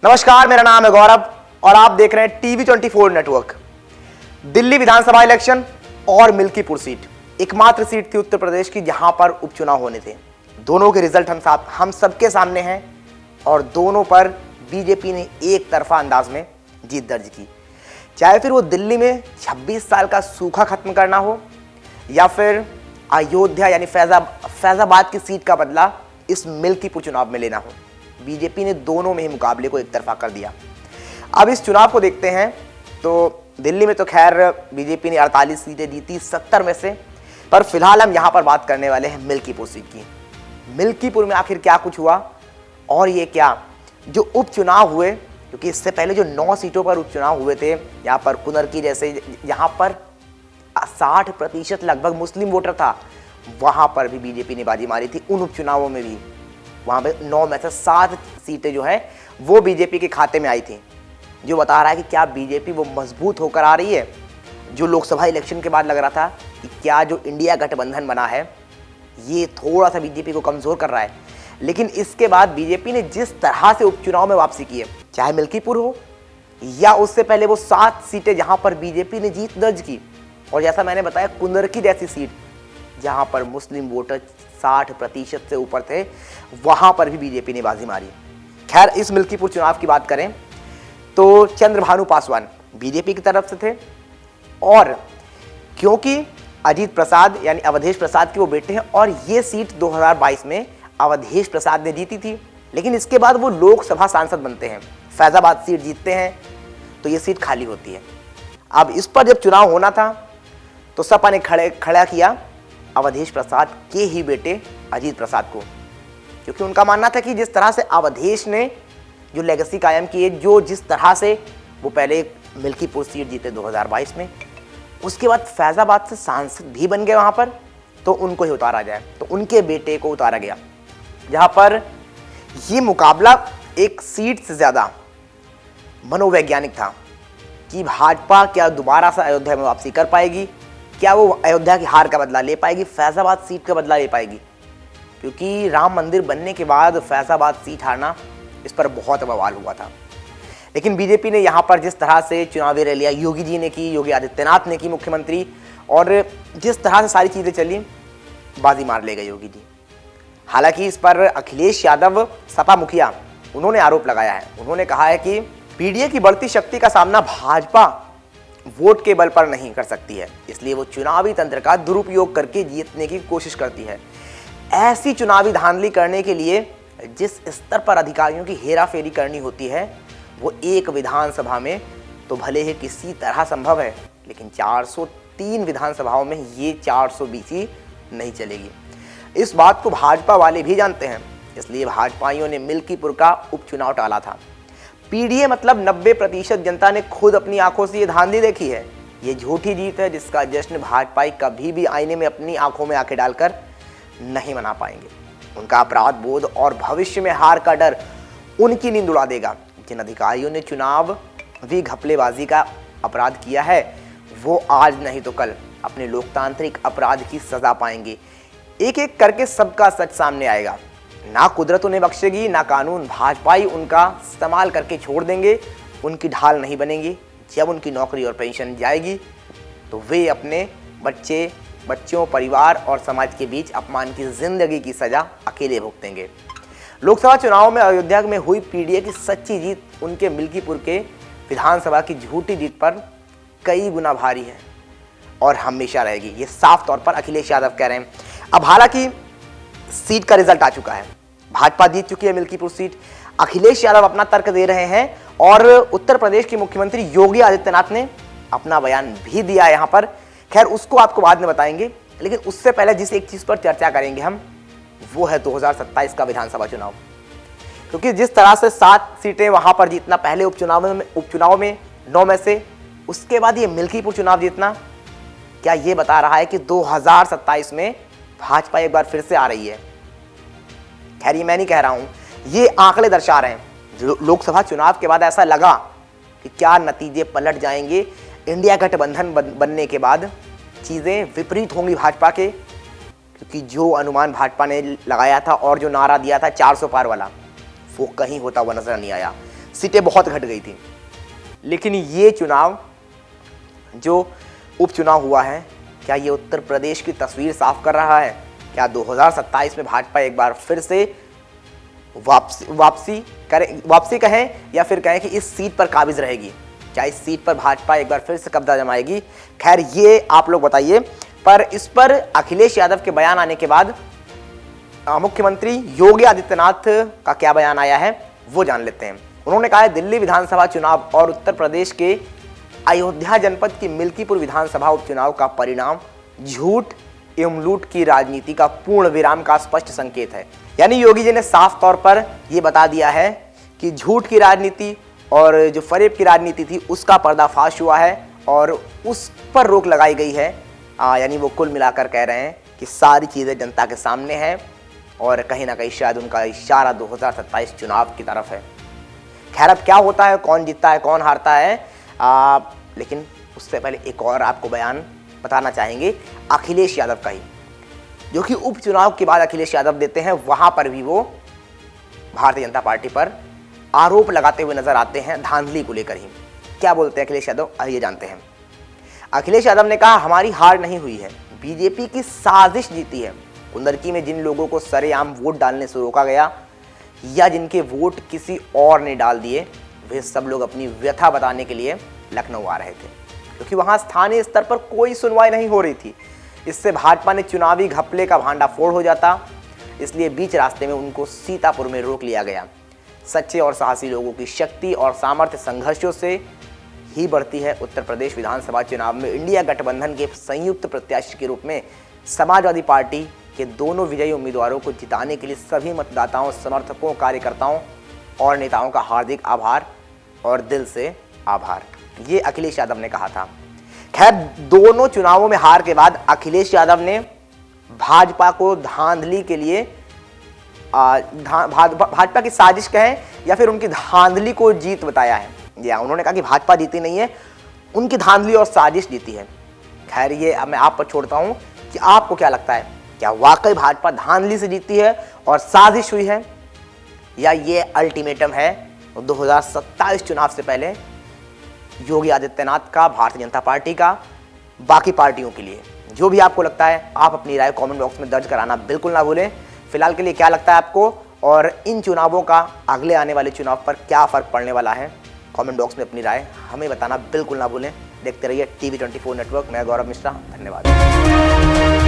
नमस्कार, मेरा नाम है गौरव और आप देख रहे हैं टीवी 24 नेटवर्क। दिल्ली विधानसभा इलेक्शन और मिल्कीपुर सीट एकमात्र सीट थी उत्तर प्रदेश की जहां पर उपचुनाव होने थे। दोनों के रिजल्ट हम सबके सामने हैं और दोनों पर बीजेपी ने एक तरफा अंदाज में जीत दर्ज की। चाहे फिर वो दिल्ली में 26 साल का सूखा खत्म करना हो या फिर अयोध्या यानी फैजाबाद की सीट का बदला इस मिल्कीपुर चुनाव में लेना हो, बीजेपी ने दोनों में ही मुकाबले को एक तरफा कर दिया। अब इस चुनाव को देखते हैं तो दिल्ली में तो खैर बीजेपी ने 48 सीटें जीती 70 में से, पर फिलहाल हम यहां पर बात करने वाले हैं मिल्कीपुर सीट की। मिल्कीपुर में आखिर क्या कुछ हुआ और ये क्या जो उपचुनाव हुए, क्योंकि इससे पहले जो 9 सीटों पर उपचुनाव हुए थे, यहाँ पर कुनरकी जैसे यहाँ पर 60% लगभग मुस्लिम वोटर था, वहां पर भी बीजेपी ने बाजी मारी थी। उन उपचुनावों में भी वहां पे 9 में से 7 सीटें जो है वो बीजेपी के खाते में आई थी, जो बता रहा है कि क्या बीजेपी वो मजबूत होकर आ रही है जो लोकसभा इलेक्शन के बाद लग रहा था कि क्या जो इंडिया गठबंधन बना है ये थोड़ा सा बीजेपी को कमजोर कर रहा है। लेकिन इसके बाद बीजेपी ने जिस तरह से उपचुनाव में वापसी की है, चाहे मिल्कीपुर हो या उससे पहले वो 7 सीटें जहां पर बीजेपी ने जीत दर्ज की, और जैसा मैंने बताया कुनरकी जैसी सीट जहां पर मुस्लिम वोटर 60% से ऊपर थे, वहां पर भी बीजेपी ने बाजी मारी। खैर, इस मिल्कीपुर चुनाव की बात करें तो चंद्रभानु पासवान बीजेपी की तरफ से थे, और क्योंकि अजीत प्रसाद यानी अवधेश प्रसाद के वो बेटे हैं और ये सीट 2022 में अवधेश प्रसाद ने जीती थी, लेकिन इसके बाद वो लोकसभा सांसद बनते हैं, फैजाबाद सीट जीतते हैं तो ये सीट खाली होती है। अब इस पर जब चुनाव होना था तो सपा ने खड़ा किया अवधेश प्रसाद के ही बेटे अजीत प्रसाद को, क्योंकि उनका मानना था कि जिस तरह से अवधेश ने जो लेगेसी कायम की है, जो जिस तरह से वो पहले मिल्कीपुर सीट जीते 2022 में, उसके बाद फैजाबाद से सांसद भी बन गए वहां पर, तो उनको ही उतारा जाए, तो उनके बेटे को उतारा गया। जहां पर ये मुकाबला एक सीट से ज्यादा मनोवैज्ञानिक था कि भाजपा क्या दोबारा से अयोध्या में वापसी कर पाएगी, क्या वो अयोध्या की हार का बदला ले पाएगी, फैजाबाद सीट का बदला ले पाएगी, क्योंकि राम मंदिर बनने के बाद फैजाबाद सीट हारना, इस पर बहुत बवाल हुआ था। लेकिन बीजेपी ने यहाँ पर जिस तरह से चुनावी रैलियां योगी जी ने की, योगी आदित्यनाथ ने की मुख्यमंत्री, और जिस तरह से सारी चीजें चली, बाजी मार ले गए योगी जी। हालांकि इस पर अखिलेश यादव सपा मुखिया उन्होंने आरोप लगाया है। उन्होंने कहा है कि पीडीए की बढ़ती शक्ति का सामना भाजपा वोट के बल पर नहीं कर सकती है, इसलिए वो चुनावी तंत्र का दुरुपयोग करके जीतने की कोशिश करती है। ऐसी चुनावी धांधली करने के लिए जिस स्तर पर अधिकारियों की हेराफेरी करनी होती है, वो एक विधानसभा में तो भले ही किसी तरह संभव है, लेकिन 403 विधानसभाओं में ये 420 नहीं चलेगी। इस बात को भाजपा वाले भी जानते हैं, इसलिए भाजपाइयों ने मिल्कीपुर का उपचुनाव टाला था। पीडीए मतलब 90% जनता ने खुद अपनी आंखों से ये धांधली देखी है। ये झूठी जीत है जिसका जश्न भाजपाई कभी भी आईने में अपनी आंखों में आंखें डालकर नहीं मना पाएंगे। उनका अपराध बोध और भविष्य में हार का डर उनकी नींद उड़ा देगा। जिन अधिकारियों ने चुनाव भी घपलेबाजी का अपराध किया है, वो आज नहीं तो कल अपने लोकतांत्रिक अपराध की सजा पाएंगे। एक एक करके सबका सच सामने आएगा। ना कुदरत उन्हें बख्शेगी, ना कानून। भाजपाई उनका इस्तेमाल करके छोड़ देंगे, उनकी ढाल नहीं बनेंगी। जब उनकी नौकरी और पेंशन जाएगी तो वे अपने बच्चों, परिवार और समाज के बीच अपमान की जिंदगी की सजा अकेले भुगतेंगे। लोकसभा चुनाव में अयोध्या में हुई पीडीए की सच्ची जीत उनके मिल्कीपुर के विधानसभा की झूठी जीत पर कई गुना भारी है और हमेशा रहेगी, ये साफ तौर पर अखिलेश यादव कह रहे हैं। अब हालांकि सीट का रिजल्ट आ चुका है, भाजपा जीत चुकी है मिल्कीपुर सीट। अखिलेश यादव अपना तर्क दे रहे हैं और उत्तर प्रदेश के मुख्यमंत्री योगी आदित्यनाथ ने अपना बयान भी दिया है यहाँ पर। खैर, उसको आपको बाद में बताएंगे, लेकिन उससे पहले जिस एक चीज पर चर्चा करेंगे हम, वो है 2027 का विधानसभा चुनाव। क्योंकि जिस तरह से 7 सीटें वहां पर जीतना, पहले उपचुनाव में 9 में से, उसके बाद ये मिल्कीपुर चुनाव जीतना, क्या ये बता रहा है कि 2027 में भाजपा एक बार फिर से आ रही है? खैर, ये मैं नहीं कह रहा हूं, ये आंकड़े दर्शा रहे हैं। लोकसभा चुनाव के बाद ऐसा लगा कि क्या नतीजे पलट जाएंगे, इंडिया गठबंधन बनने के बाद चीजें विपरीत होंगी भाजपा के, क्योंकि जो अनुमान भाजपा ने लगाया था और जो नारा दिया था 400 पार वाला, वो कहीं होता हुआ नजर नहीं आया। सीटें बहुत घट गई थी। लेकिन ये चुनाव जो उपचुनाव हुआ है, क्या ये उत्तर प्रदेश की तस्वीर साफ कर रहा है? क्या 2027 में भाजपा एक बार फिर से वापसी कहें या फिर कहें कि इस सीट पर काबिज रहेगी? क्या इस सीट पर भाजपा एक बार फिर से कब्जा जमाएगी? खैर ये आप लोग बताइए। पर इस पर अखिलेश यादव के बयान आने के बाद मुख्यमंत्री योगी आदित्यनाथ का क्या बयान आया है वो जान लेते हैं। उन्होंने कहा है दिल्ली विधानसभा चुनाव और उत्तर प्रदेश के अयोध्या जनपद की मिल्कीपुर विधानसभा उपचुनाव का परिणाम झूठ एवं लूट की राजनीति का पूर्ण विराम का स्पष्ट संकेत है। यानी योगी जी ने साफ तौर पर यह बता दिया है कि झूठ की राजनीति और जो फरेब की राजनीति थी उसका पर्दाफाश हुआ है और उस पर रोक लगाई गई है। यानी वो कुल मिलाकर कह रहे हैं कि सारी चीज़ें जनता के सामने हैं और कहीं ना कहीं शायद उनका इशारा 2027 चुनाव की तरफ है। खैर अब क्या होता है, कौन जीतता है कौन हारता है, लेकिन उससे पहले एक और आपको बयान बताना चाहेंगे अखिलेश यादव का ही, जो कि उपचुनाव के बाद अखिलेश यादव देते हैं। वहां पर भी वो भारतीय जनता पार्टी पर आरोप लगाते हुए नजर आते हैं धांधली को लेकर ही। क्या बोलते हैं अखिलेश यादव, आइए जानते हैं। अखिलेश यादव ने कहा हमारी हार नहीं हुई है, बीजेपी की साजिश जीती है। कुंदरकी में जिन लोगों को सरेआम वोट डालने से रोका गया या जिनके वोट किसी और ने डाल दिए, वे सब लोग अपनी व्यथा बताने के लिए लखनऊ आ रहे थे, क्योंकि वहां स्थानीय स्तर पर कोई सुनवाई नहीं हो रही थी। इससे भाजपा ने चुनावी घपले का भांडाफोड़ हो जाता, इसलिए बीच रास्ते में उनको सीतापुर में रोक लिया गया। सच्चे और साहसी लोगों की शक्ति और सामर्थ्य संघर्षों से ही बढ़ती है। उत्तर प्रदेश विधानसभा चुनाव में इंडिया गठबंधन के संयुक्त प्रत्याशी के रूप में समाजवादी पार्टी के दोनों विजयी उम्मीदवारों को जिताने के लिए सभी मतदाताओं, समर्थकों, कार्यकर्ताओं और नेताओं का हार्दिक आभार और दिल से आभार, ये अखिलेश यादव ने कहा था। खैर दोनों चुनावों में हार के बाद अखिलेश यादव ने भाजपा को धांधली के लिए भाजपा की साजिश कहें या फिर उनकी धांधली को जीत बताया है। या उन्होंने कहा कि भाजपा जीती नहीं है, उनकी धांधली और साजिश जीती है। खैर ये अब मैं आप पर छोड़ता हूं कि आपको क्या लगता है, क्या वाकई भाजपा धांधली से जीती है और साजिश हुई है, या ये अल्टीमेटम है 2027 चुनाव से पहले योगी आदित्यनाथ का, भारतीय जनता पार्टी का, बाकी पार्टियों के लिए? जो भी आपको लगता है आप अपनी राय कमेंट बॉक्स में दर्ज कराना बिल्कुल ना भूलें। फिलहाल के लिए क्या लगता है आपको और इन चुनावों का अगले आने वाले चुनाव पर क्या फर्क पड़ने वाला है, कमेंट बॉक्स में अपनी राय हमें बताना बिल्कुल ना भूलें। देखते रहिए TV24 नेटवर्क। मैं गौरव मिश्रा, धन्यवाद।